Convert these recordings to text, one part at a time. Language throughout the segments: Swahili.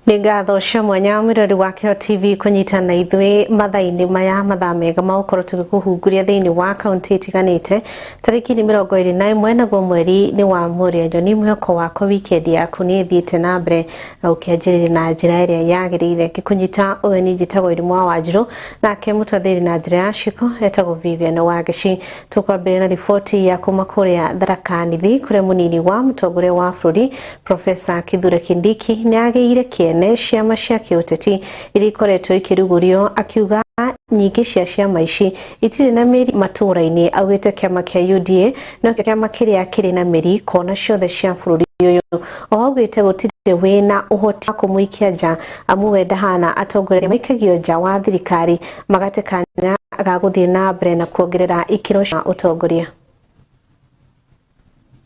Ngatho cia mwanya mwirori wa Kĩyo TV kunyitana ithuĩ mathaa-inĩ maya mathaa mega ma gũkorwo tũgĩkũhunguria thĩinĩ wa kaunti itiganĩte tarĩki ni 21 naguo mweri ni wa Mũrĩnyo. Ni mwĩhoko wakwa weekend yaku nĩ ĩthiĩte na mbere na ũkĩanjĩrĩria na njĩra ĩrĩa yagĩrĩire. Ngĩkũnyita ũgeni njĩtagwo Irimũ wa Wanjirũ, nake mũtwathĩri na njĩra ya ciko etagwo Vivian Wangeci. Tũkwambĩrĩria na riboti ya kuma kũrĩa Tharaka Nithi kũrĩa mũnini wa mũtongoria wa bũrũri Profesa Kithure Kindiki nĩagĩire kĩene ciama cia kĩũteti iria ikoretwo ikĩrugũrio, akiuga nyingĩ cia ciama ici itirĩ na mĩri matũra-inĩ. Augĩte kĩama kĩa UDA no kĩama kĩrĩa kĩrĩ na mĩri kona ciothe cia bũrũri ũyũ. Augĩte gũtirĩ wĩna ũhoti wa kũmũikia nja, amu we ndahana atongoria maikagio nja wa thirikari magate kanya ga gũthiĩ na mbere na kuongerera ikĩro cia ũtongoria.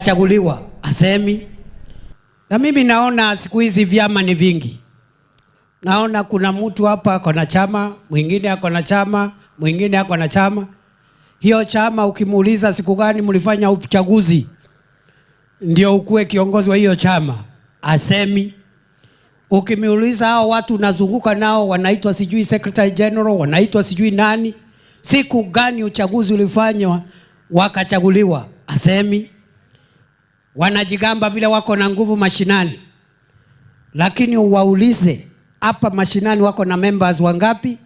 Chaguliwa asemi, na mimi naona siku hizi vyama ni vingi. Naona kuna mtu hapa ako na chama, mwingine ako na chama, mwingine ako na chama. Hiyo chama ukimuuliza siku gani mlifanya uchaguzi ndio ukue kiongozi wa hiyo chama, asemi. Ukimuuliza hao watu unazunguka nao wanaitwa sijui secretary general, wanaitwa sijui nani, siku gani uchaguzi ulifanywa wakachaguliwa, asemi. Wanajigamba vile wako na nguvu mashinani, lakini uwaulize hapa mashinani wako na members wangapi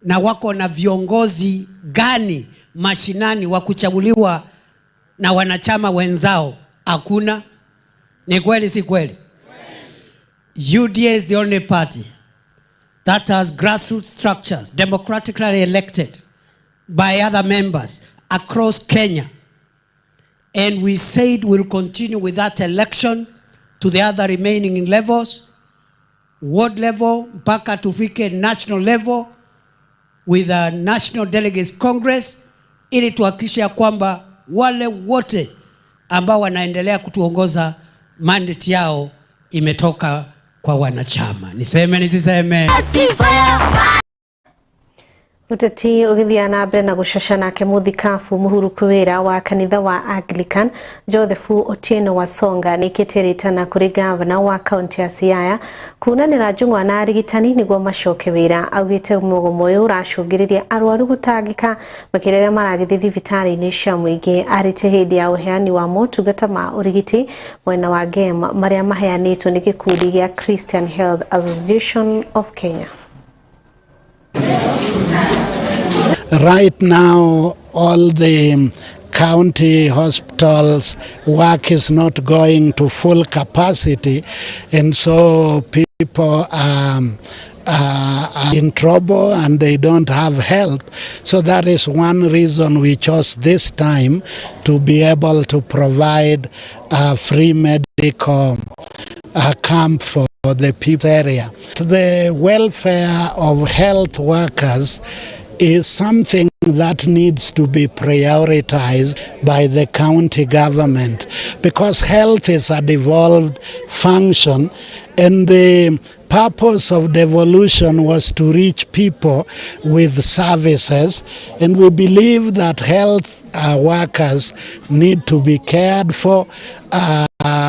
na wako na viongozi gani mashinani wa kuchaguliwa na wanachama wenzao? Hakuna. Ni kweli si kweli? UDA is the only party that has grassroots structures democratically elected by other members across Kenya. And we said we'll continue with that election to the other remaining levels, ward level, mpaka tufike national level with a National Delegates Congress, ili tuhakikishe kwamba wale wote ambao wanaendelea kutuongoza mandate yao imetoka kwa wanachama. Niseme nisiseme? Uteti ũgĩthia na mbere na gũcacana ke mũthikabu mũhurũku wĩra wa kanitha wa Anglican Joseph Otieno Wasonga nĩkĩtĩrĩtana kũrĩ gavana wa kaunti ya Siaya kunanĩra njung'wa na arigitani nĩguo macoke wĩra. Augĩte mũgomo ũyũ ũracũngĩrĩria arwaru gũtangĩka makĩrĩa maragĩthiĩ thibitarĩ-inĩ cia mũingĩ. Arĩte hĩndĩ ya ũheani wa motungata ma ũrigiti mwena wa Gem marĩa maheanĩtwo nĩ gĩkundi gĩa Christian Health Association of Kenya. Right now, all the county hospitals work is not going to full capacity, and so people are in trouble and they don't have help. So that is one reason we chose this time to be able to provide a free medical camp for the people area. The welfare of health workers is something that needs to be prioritized by the county government, because health is a devolved function, and the purpose of devolution was to reach people with services, and we believe that health workers need to be cared for,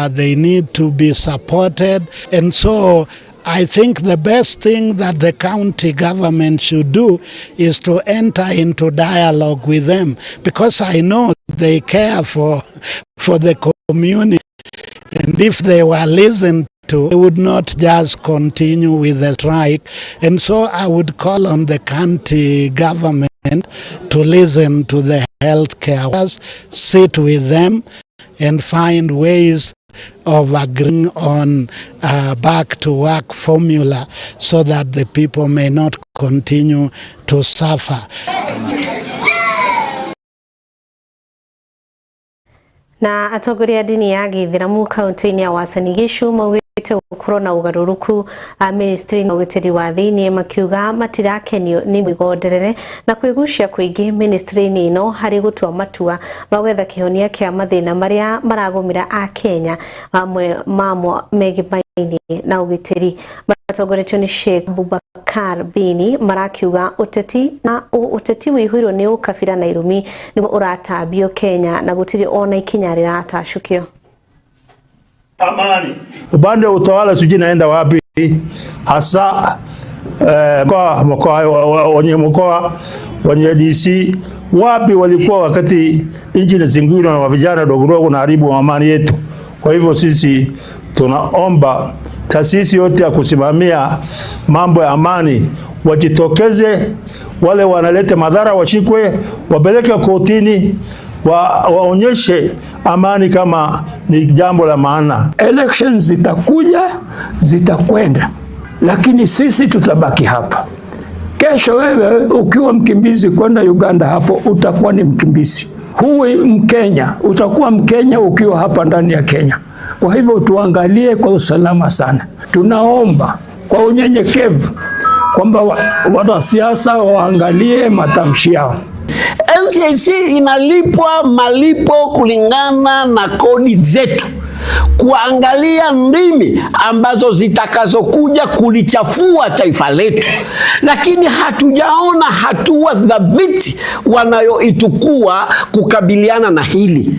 they need to be supported, and so I think the best thing that the county government should do is to enter into dialogue with them, because I know they care for the community, and if they were listened to, they would not just continue with the strike. And so I would call on the county government to listen to the healthcare workers, sit with them and find ways of agreeing on back to work formula so that the people may not continue to suffer. Na atongoria dini ya Gĩithĩramu kaunti-inĩ ya Uasin Gishu maugĩte gũkorwo na ũgarũrũku ministry na ũgitĩri wa thĩinĩ, makiuga matirakenio nĩ mĩgonderere na kwĩgucia kũingĩ ministry-inĩ ĩno harĩ gũtua matua ma gwetha kĩhonia kĩa mathĩna marĩa maragũmĩra a Kenya amwe mamo megimaini na ũgitĩri. Matongoretio nĩ Sheikh Abubakar Bini marakiuga ũteti wĩihũirwo nĩ ũkabira na irumi nĩguo ũratambio Kenya na gũtirĩ ona ikinya rĩratacũkio. Amani. Upande wa utawala sijui naenda wapi. hasa mkoa wenye DC wapi walikuwa wakati nchi inazingirwa na vijana dogo na haribu amani yetu. Kwa hivyo sisi tunaomba taasisi yote ya kusimamia mambo ya amani wajitokeze, wale wanaleta madhara washikwe, wapeleke kotini, waonyeshe amani kama ni jambo la maana. Elections zitakuja, zitakwenda, lakini sisi tutabaki hapa. Kesho wewe ukiwa mkimbizi kwenda Uganda, hapo utakuwa ni mkimbizi. Huwi Mkenya, utakuwa Mkenya ukiwa hapa ndani ya Kenya. Kwa hivyo tuangalie kwa usalama sana. Tunaomba kwa unyenyekevu kwamba wanasiasa waangalie matamshi yao. NCIC inalipwa malipo kulingana na kodi zetu, kuangalia ndimi ambazo zitakazokuja kulichafua taifa letu, lakini hatujaona hatua dhabiti wanayoitukua kukabiliana na hili.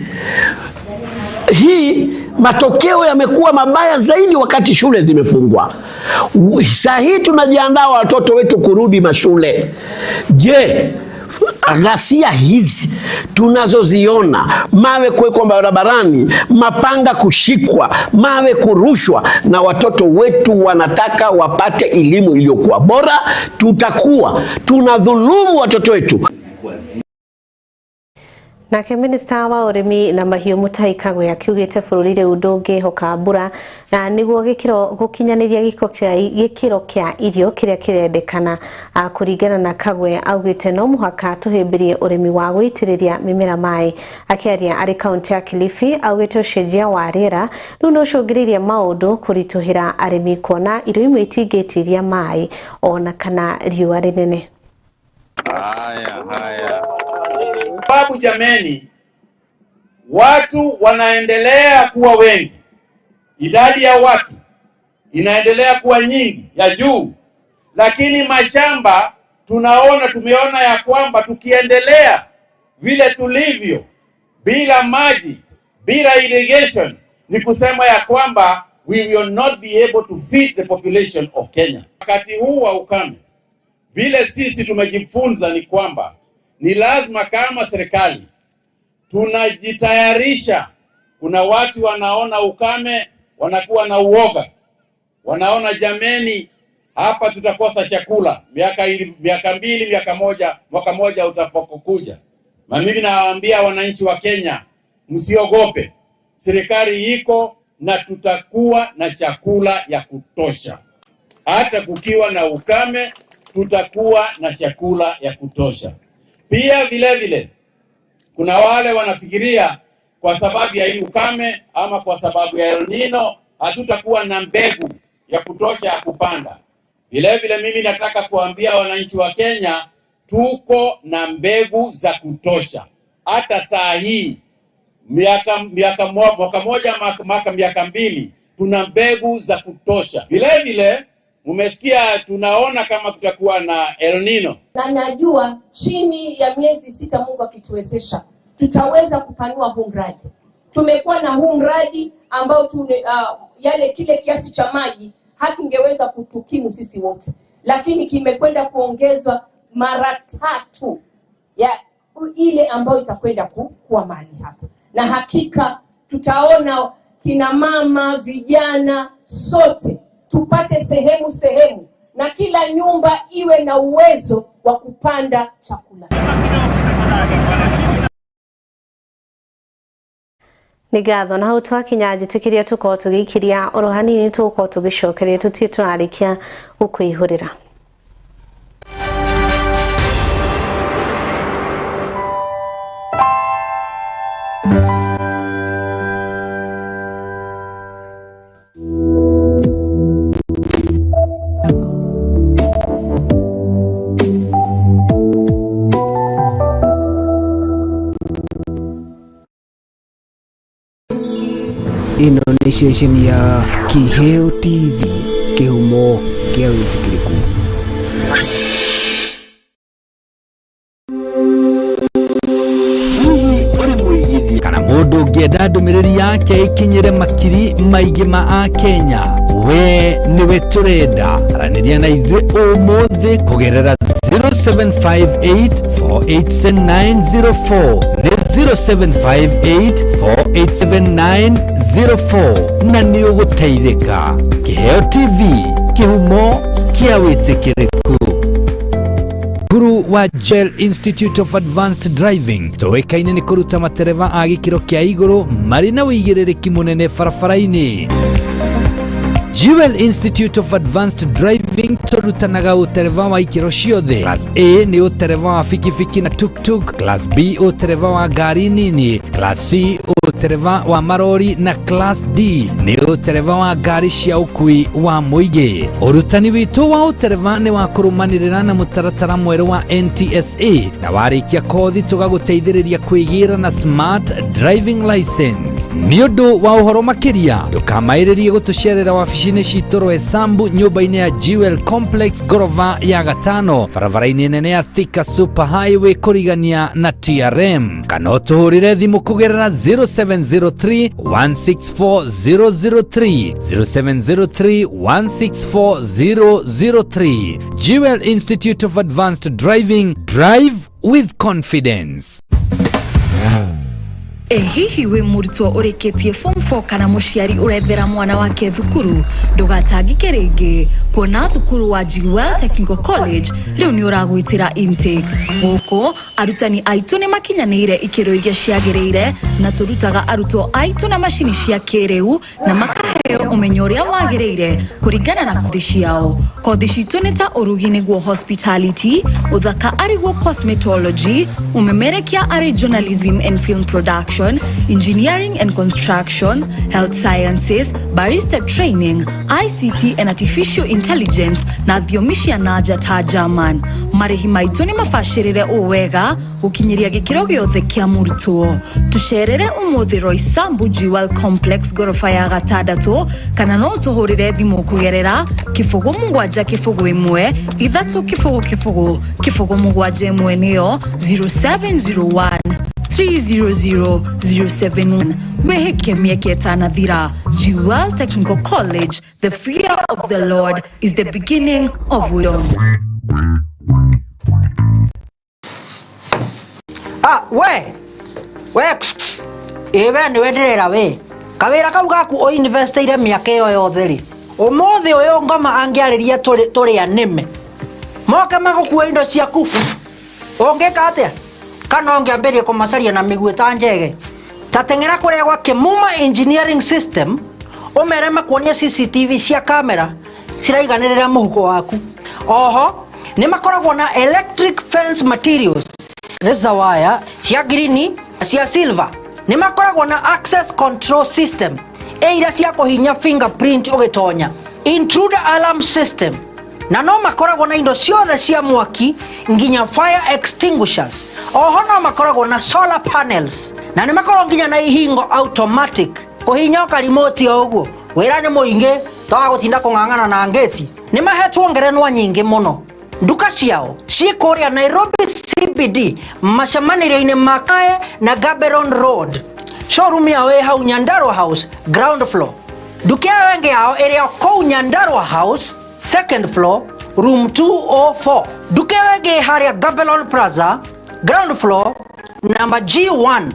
Hii matokeo yamekuwa mabaya zaidi wakati shule zimefungwa. Sasa hii tunajiandaa watoto wetu kurudi mashule. Je, ghasia hizi tunazoziona, mawe kuwekwa barabarani, mapanga kushikwa, mawe kurushwa, na watoto wetu wanataka wapate elimu iliyokuwa bora, tutakuwa tunadhulumu watoto wetu. Nake minista wa urimi na mahiu Mutahi Kagwe akiugite bururi riu ndungihoka mbura na niguo gikiro gukinyaniria gikiro kia irio kiria kirendekana. Kuringana na Kagwe augite no muhaka tuhimbirie urimi wa guitiriria mimera mai. Akiaria ari kaunti ya Kilifi augite ucenjia wa riera riu no cungiririe maundu kurituhira arimi kuona irio imwe itingitiria mai ona kana riua rinene. Haya. Sababu jameni, watu wanaendelea kuwa wengi, idadi ya watu inaendelea kuwa nyingi ya juu, lakini mashamba tumeona ya kwamba tukiendelea vile tulivyo bila maji, bila irrigation, ni kusema ya kwamba we will not be able to feed the population of Kenya. Wakati huu wa ukame, vile sisi tumejifunza ni kwamba ni lazima kama serikali tunajitayarisha. Kuna watu wanaona ukame wanakuwa na uoga, wanaona jameni, hapa tutakosa chakula miaka mbili, mwaka moja utapokuja. Na mimi nawaambia wananchi wa Kenya, msiogope, serikali iko na tutakuwa na chakula ya kutosha. Hata kukiwa na ukame tutakuwa na chakula ya kutosha. Pia vile kuna wale wanafikiria kwa sababu ya hii ukame ama kwa sababu ya El Nino hatutakuwa na mbegu ya kutosha ya kupanda. Vile mimi nataka kuambia wananchi wa Kenya, tuko na mbegu za kutosha. Hata saa hii miaka mbili tuna mbegu za kutosha. Vile umesikia tunaona kama kutakuwa na El Nino. Na najua chini ya miezi 6 Mungu akituwezesha tutaweza kupanua huu mradi. Tumekuwa na huu mradi ambao kile kiasi cha maji hakingeweza kutukimu sisi wote, lakini kimekwenda kuongezwa mara 3 ya ile ambayo itakwenda kuwa mali hapo. Na hakika tutaona kina mama, vijana, sote tupate sehemu na kila nyumba iwe na uwezo wa kupanda chakula. Nigatho na hau twakinya njitikiria tukorwo tugiikiria oro hanini tukorwo tugicokeria tutie turarikia gukwihurira. Ino ni station ya Kiheo TV, kihumo kia witikiriku. Kana mundu angĩenda ndũmĩrĩri yake ikinyĩre makiri maingĩ ma Akenya. We nĩwe tũrenda, aranĩria na ithuĩ ũmũthĩ kũgerera 0758487904 nĩ 0758487904 na nĩ ũgũteithĩka. Kĩheo TV, kĩhumo kĩa wĩtĩkĩrĩku. Guru wa Jewel Institute of Advanced Driving tũĩkaine nĩ kũruta matereva a gĩkĩro kĩa igũrũ marĩ na wĩigĩrĩrĩki mũnene barabara-inĩ. Jewel Institute of Advanced Driving tũrutanaga ũtereva wa ikĩro ciothe. Class A nĩ ũtereva wa fikifiki na tuk-tuk, Class B ũtereva wa ngari nini, Class C ũtereva wa marori na Class D nĩ ũtereva wa ngari cia ũkui wa mũingĩ. Ũrutani witũ wa ũtereva nĩ wa kũrũmanĩrĩra na mũtaratara mwerũ wa NTSA na warĩkia kothi tũgagũteithĩrĩria kwĩgĩra na smart driving license. Nĩ ũndũ wa ũhoro makĩria ndũkamaĩrĩrie gũtũcerera wabici citũ Roysambu nyũmba-inĩ ya Jewel Complex gorofa ya gatano barabara-inĩ nene ya Thika Super Highway kũrigania na TRM, kana ũtũhũrĩre thimũ kũgerera 0703-164-003 0703-164-003. Jewel Institute of Advanced Driving, drive with confidence. Hihi we mũrutwo ũrĩkĩtie form 4 kana mũciari ũrethera mwana wake thukuru, ndũgatangĩke rĩngĩ, kuona thukuru wa Jewel Technical College rĩu nĩ ũragwĩtĩra intake. Gũkũ arutani aitũ nĩ makinyanĩire ikĩro iria ciagĩrĩire na tũrutaga arutwo aitũ na macini cia kĩrĩu na makaheo ũmenyo ũrĩa wagĩrĩire kũringana na kothi ciao. Kothi citũ nĩ ta ũrugi nĩguo hospitality, ũthaka arĩguo cosmetology, ũmemerekia arĩ journalism and film production, engineering and construction, health sciences, barista training, ICT and artificial intelligence na thiomi cia nanja ta German. Marĩhi maitũ nĩ mabacĩrĩre wega gũkinyĩria gĩkĩro gĩothe kĩa mũrutwo. Tũcerere ũmũthĩ Roysambu Jewel Complex gorofa ya gatandatũ, kana no tũhũrĩre thimũ kũgerera 0771 300 nĩyo 0701 300-071. Weheke mieke etanathira. Jewel Technical College, the fear of the Lord is the beginning of wisdom. Ewe niwe ndirera we. Kawira kau gaku o investiire miaka iyo yothe ri. Umuthi uyu ngoma angiariria turi anime. Moke magukua indo ciaku. Ongeka atia? Kana ongeamberie kumacaria na miguu ta njege. Tatengera kuria gwa Kimuma Engineering System, umere makuonia CCTV cia kamera ciraiganirira muhuko waku. Oho, ni makoragwo na electric fence materials, razor wire cia green, cia silver. Ni makoragwo na access control system, eira cia kuhinya fingerprint ugitonya, intruder alarm system. Na no makoragwo na indo ciothe cia mwaki nginya fire extinguishers. Oho no makoragwo na solar panels. Na nĩ makoragwo nginya na ihingo automatic. Kuhinya ka remote oguo. Wĩra nĩ mũingĩ, tawa gũtinda kũng'ang'ana na ngeti. Nĩ mahetwo ngerenwa nyingĩ mũno. Nduka ciao ciĩkũrĩa Nairobi CBD, macemanĩrio-inĩ ma Kae na Gaborone Road. Showroom yao ĩ hau Nyandarua House, ground floor. Nduka ĩngĩ yao ĩrĩ kũu Nyandarua House, second floor, room 204. Nduka ĩngĩ harĩa Gaborone Plaza, ground floor, number G1.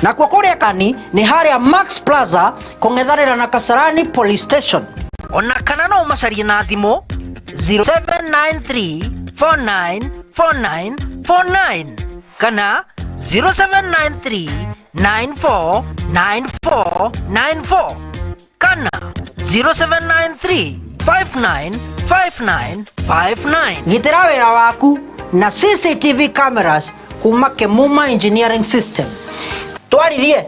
Na kwa kũrĩa Kani nĩ harĩa Max Plaza kũng'ethanĩra na Kasarani Police Station. Ona kana no macarie na thimũ 0793494949 kana 0793949494 kana 0793595959. Gitĩra wĩra waku na CCTV cameras kuma Kimuma Engineering System. Twaririe.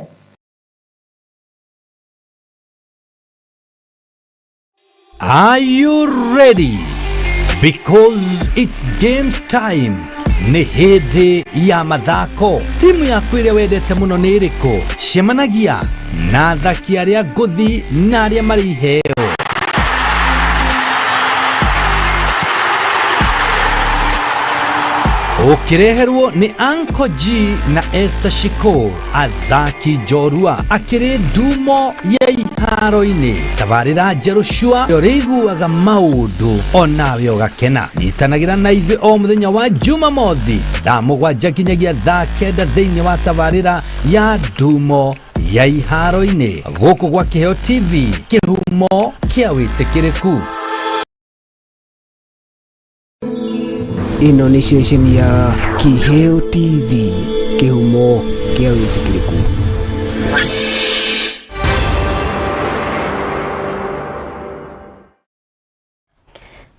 Are you ready? Because it's games time. Nĩ hĩndĩ ya mathako. Timu yaku ĩrĩa wendete mũno nĩ ĩrĩkũ? Cemanagia na athaki arĩa ngũthi na arĩa marĩ iheo. ukireherwo ni Anko G na Esther Shiko athaki jorua akiri ndumo ya iharo-ini tabarira Jerushua yoriguaga maundu onawe ugakena nyitanagira na ithuĩ o muthenya wa Jumamothi thaa 7 kinyagia thaa 9 thĩinĩ wa tabarira ya ndumo ya iharo-ini gũkũ gwa Kĩheo TV kĩhumo kĩa wĩtĩkĩrĩku. Ino ni station ya Kĩheo TV kĩhumo kĩa wĩtĩkĩrĩku.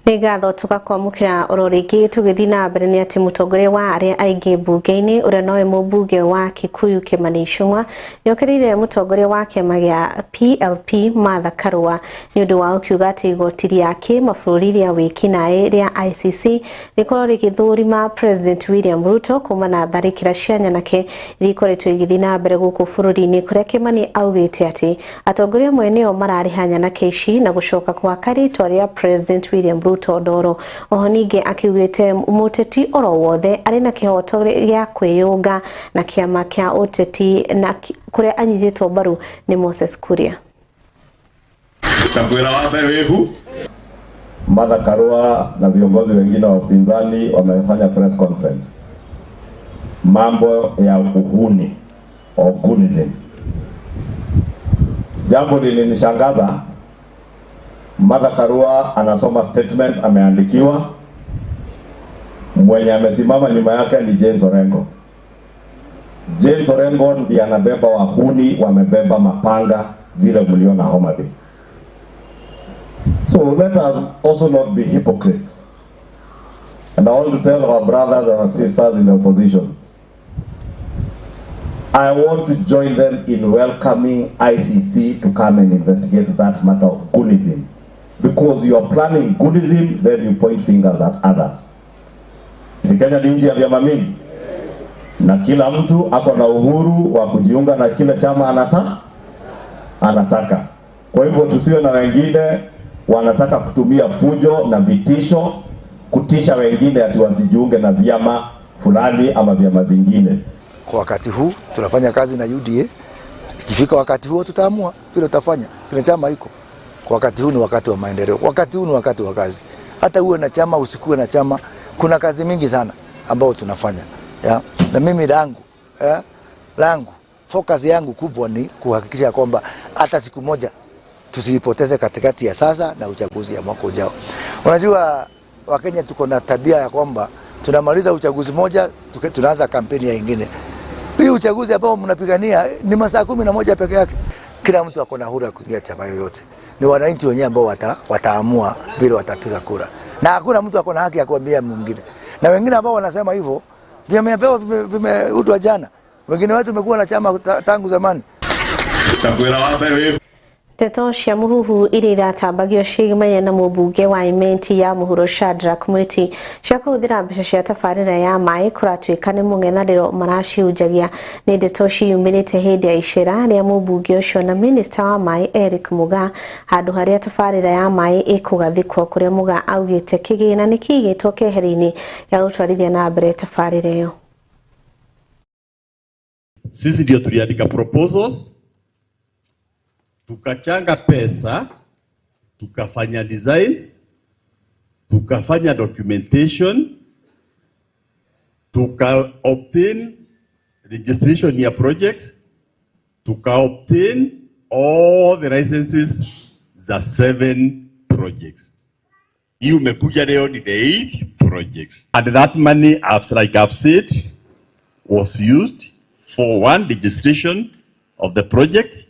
Nĩngatho tugakwamũkĩra oro rĩngĩ tũgĩthiĩ na mbere nĩ atĩ mũtongoria wa arĩa aingĩ mbunge-inĩ ũrĩa nowe mũmbunge wa Kikuyu Kimani Ichung'wa nĩokĩrĩire mũtongoria wa kĩama gĩa PLP Martha Karua nĩ ũndũ wa ũkiuga atĩ igoti rĩa kĩmabũrũri rĩa wĩkinaĩ rĩa ICC rĩkorwo rĩgĩthũrima President William Ruto kuma na tharĩkĩra cia nyanake iria ikoretwo igĩthiĩ na mbere gũkũ bũrũri-inĩ kũrĩa Kimani augĩte atĩ atongoria amwe nĩo mararĩha nyanake ici na gũcoka gwaka rĩtwa rĩa President William Ruto Tondoro. Oho ningĩ akiugĩte mũteti oro wothe arĩ na kĩhoto gĩa kwĩyũnga na kĩama kĩa ũteti na kũrĩa anyitĩtwo mbaru nĩ Moses Kuria. Takwira wape wehu Martha Karua na viongozi wengine wa upinzani wamefanya press conference. Mambo ya uhuni au gunism. Jambo lilinishangaza. Martha Karua anasoma statement ameandikiwa, mwenye amesimama nyuma yake ni James Orengo. James Orengo ndiye anabeba wahuni, wamebeba mapanga vile mliona Homa Bay. So let us also not be hypocrites. And I want to tell our brothers and our sisters in the opposition, I want to join them in welcoming ICC to come and investigate that matter of gunism. Because you are planning gunism, then you point fingers at others. Kenya ni nchi ya vyama mingi. Na kila mtu ako na uhuru wa kujiunga na kile chama anataka. Kwa hivyo tusiwe na wengine wanataka kutumia fujo na vitisho kutisha wengine ati wasijiunge na vyama fulani ama vyama zingine. Kwa wakati huu tunafanya kazi na UDA. Ikifika wakati huo tutaamua vile tutafanya. Vile chama iko. Kwa wakati huu ni wakati wa maendeleo. Wakati huu ni wakati wa kazi. Hata uwe na chama usikuwe na chama, kuna kazi mingi sana ambao tunafanya. Ya? Na mimi langu focus yangu kubwa ni kuhakikisha kwamba hata siku moja tusipoteze katikati ya sasa na uchaguzi ya mwaka ujao. Unajua Wakenya tuko na tabia ya kwamba tunamaliza uchaguzi moja tunaanza kampeni ya nyingine. Hii uchaguzi ambao mnapigania ni masaa 11 peke yake. Kila mtu ako na huru ya kuingia chama yoyote. Ni wananchi wenyewe ambao wataamua vile watapiga kura. Na hakuna mtu ako na haki ya kuambia mwingine. Na wengine ambao wanasema hivyo vimeutwa jana. Wengine wetu tumekuwa na chama tangu zamani. Takwira wape wehu Ndeto cia muhuhu iria iratambagio ciĩgĩmainie na mũmbunge wa Imenti ya Mũhuro Shadrack Mwiti cia kũhũthĩra mbeca cia tabarĩra ya maĩ kũratuĩka nĩ mũng'ethanĩro maracihunjagia nĩ ndeto ciumĩrĩte hĩndĩ ya icera rĩa mũmbunge ũcio na minista wa maĩ Eric Muga handũ harĩa tabarĩra ya maĩ ĩkũgathĩkwo kũrĩa Muga augĩte kĩgĩna nĩ kĩigĩtwo keheri-inĩ ya gũtwarithia na mbere tabarĩra ĩyo. Sisi ndio tuliandika proposals, tukachanga pesa, tukafanya designs, tukafanya documentation, tuka obtain registration ya projects, tuka obtain all the licenses za 7 projects. Hii umekuja leo ni the 8th project. And that money, like I've said, was used for 1, registration of the project.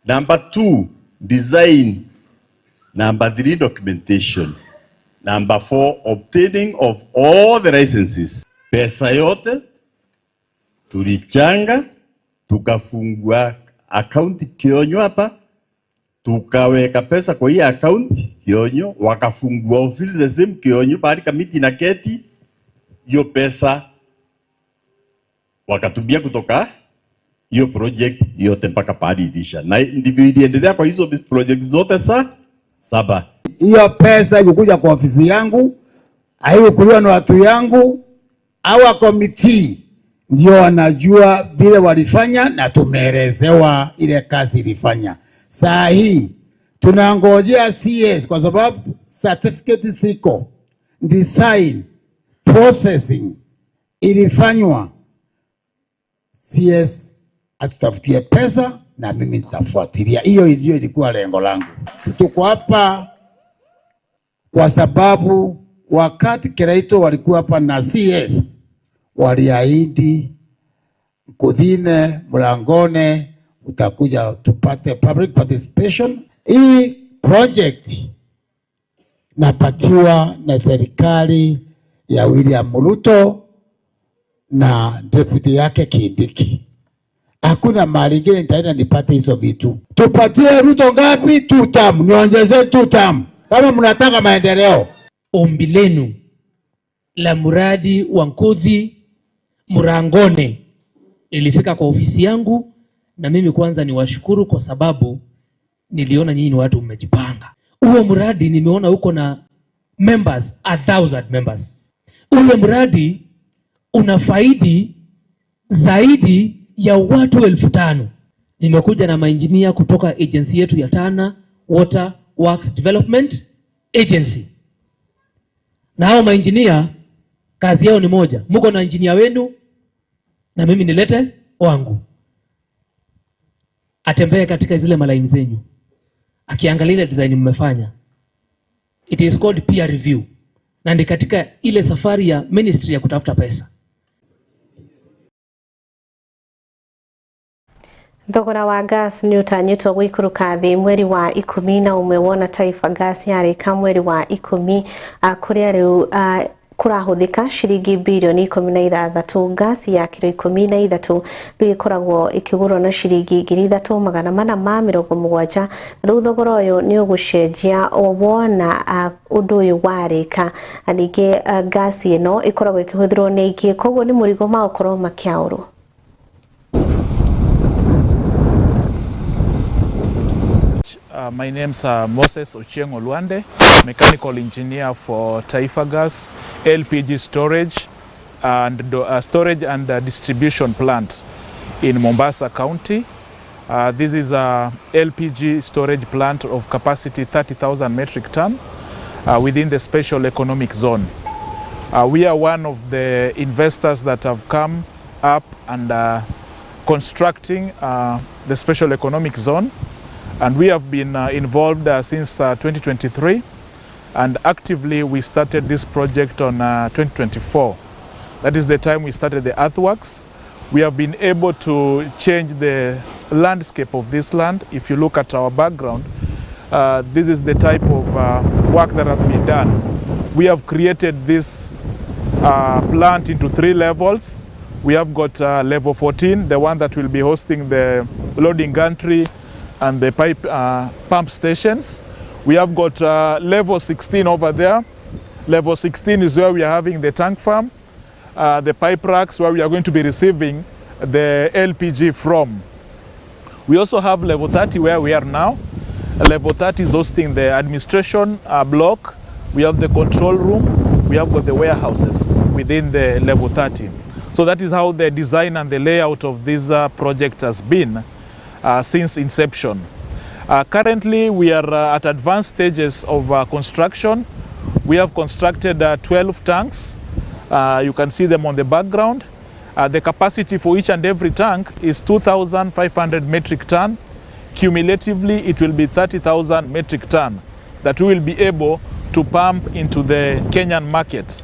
Number 2, design. Number 3, documentation. Number 4, obtaining of all the licenses. Pesa yote tulichanga, tukafungua account Kionyo hapa, tukaweka pesa kwa hii account Kionyo, wakafungua ofisi the same Kionyo, pahali kamiti na keti, hiyo pesa wakatumia kutoka hiyo project yote mpaka pahali ilisha. Na ndivyo iliendelea kwa hizo project zote 7. Hiyo pesa ilikuja kwa ofisi yangu, haikuliwa na watu yangu, Our committee ndio wanajua vile walifanya na tumeelezewa ile kazi ilifanya. Saa hii tunangojea CS kwa sababu certificate siko, design, processing ilifanywa. CS atutafutie pesa na mimi nitafuatilia. Hiyo ndio ilikuwa lengo langu. Tuko hapa kwa sababu wakati Kiraito walikuwa hapa na CS waliahidi Mkuthine, Mlangone utakuja tupate public participation. Hii project napatiwa na serikali ya William Ruto na deputy yake Kindiki. Hakuna mahali ingine nitaenda nipate hizo vitu. Tupatie Ruto ngapi? 2 term, niongezee 2 term. Kama mnataka maendeleo. Ombi lenu la mradi wa Nkuthi Mlangone ilifika kwa ofisi yangu, na mimi kwanza niwashukuru kwa sababu niliona nyinyi ni watu mmejipanga. Huo mradi nimeona uko na members 1,000 members. Ule mradi unafaidi zaidi ya watu 5,000. Nimekuja na mainjinia kutoka agency yetu ya Tana Water Works Development Agency. Na hao mainjinia kazi yao ni moja. Mko na injinia wenu na mimi nilete wangu. Atembee katika zile malaini zenyu, akiangalia ile design mmefanya. It is called peer review. Na ndi katika ile safari ya ministry ya kutafuta pesa. Thogora wa gas ni utanyitwo gwikuruka thi mweri wa 10 na umewona Taifa Gas yarika mweri wa 10 kuria riu kurahuthika shiringi bilioni 16. Gas ya kilo 13 ikoragwo ikigurwo na shiringi 3,470. Riu thogora uyu ni ugucenjia wona undu uyu warika. Aningi gas ino ikoragwo ikihuthirwo ni ingi, koguo ni murigo makorwo makiaurwo. My name's Moses Ochieng Olwande, mechanical engineer for Taifa Gas LPG storage and distribution plant in Mombasa County. This is a LPG storage plant of capacity 30,000 metric ton within the special economic zone. We are one of the investors that have come up and constructing the special economic zone. And we have been involved since 2023, and actively we started this project on 2024. That is the time we started the earthworks. We have been able to change the landscape of this land. If you look at our background, this is the type of work that has been done. We have created this plant into 3 levels. We have got level 14, the one that will be hosting the loading gantry and the pipe pump stations. We have got level 16 over there. Level 16 is where we are having the tank farm, the pipe racks where we are going to be receiving the LPG from. We also have level 30 where we are now. Level 30 is hosting the administration block. We have the control room. We have got the warehouses within the level 30. So that is how the design and the layout of this project has been since inception. Currently we are at advanced stages of construction. We have constructed 12 tanks. You can see them on the background. The capacity for each and every tank is 2,500 metric ton. Cumulatively it will be 30,000 metric ton that we will be able to pump into the Kenyan market.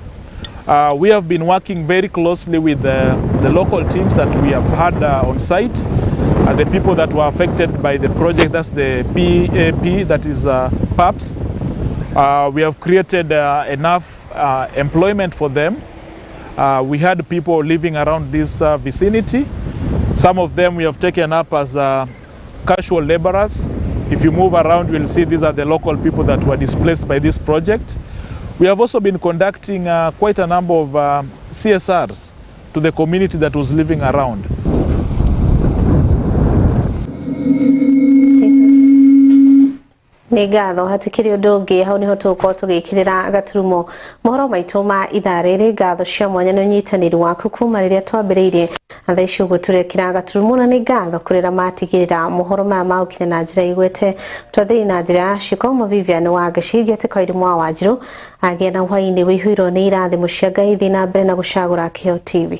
We have been working very closely with the local teams that we have had on site. The people that were affected by the project, that's the PAP, that is PAPs. We have created enough employment for them. We had people living around this vicinity. Some of them we have taken up as casual laborers. If you move around, you will see these are the local people that were displaced by this project. We have also been conducting quite a number of CSRs to the community that was living around. nĩ ngatho hatikĩrĩ ũndũ ũngĩ hau nĩho tũgũkorwo tũgĩkĩrĩra gaturumo mohoro maitũ ma ithaa rĩrĩ ngatho cia mwanya nĩ ũnyitanĩri waku kuma rĩrĩa twambĩrĩirie na thaa ici ũguo tũrekĩra gaturumo na nĩ ngatho kũrĩra matigĩrĩra mohoro maya magũkinya na njĩra igwete twathĩrĩ na njĩra ya ciko Vivian wa Gacigi atĩka Irimũ wa Wanjirũ agĩa na hwaĩ-inĩ wĩihũirwo nĩ irathimo cia Ngai thiĩ na mbere na gũcagũra Kĩheo TV.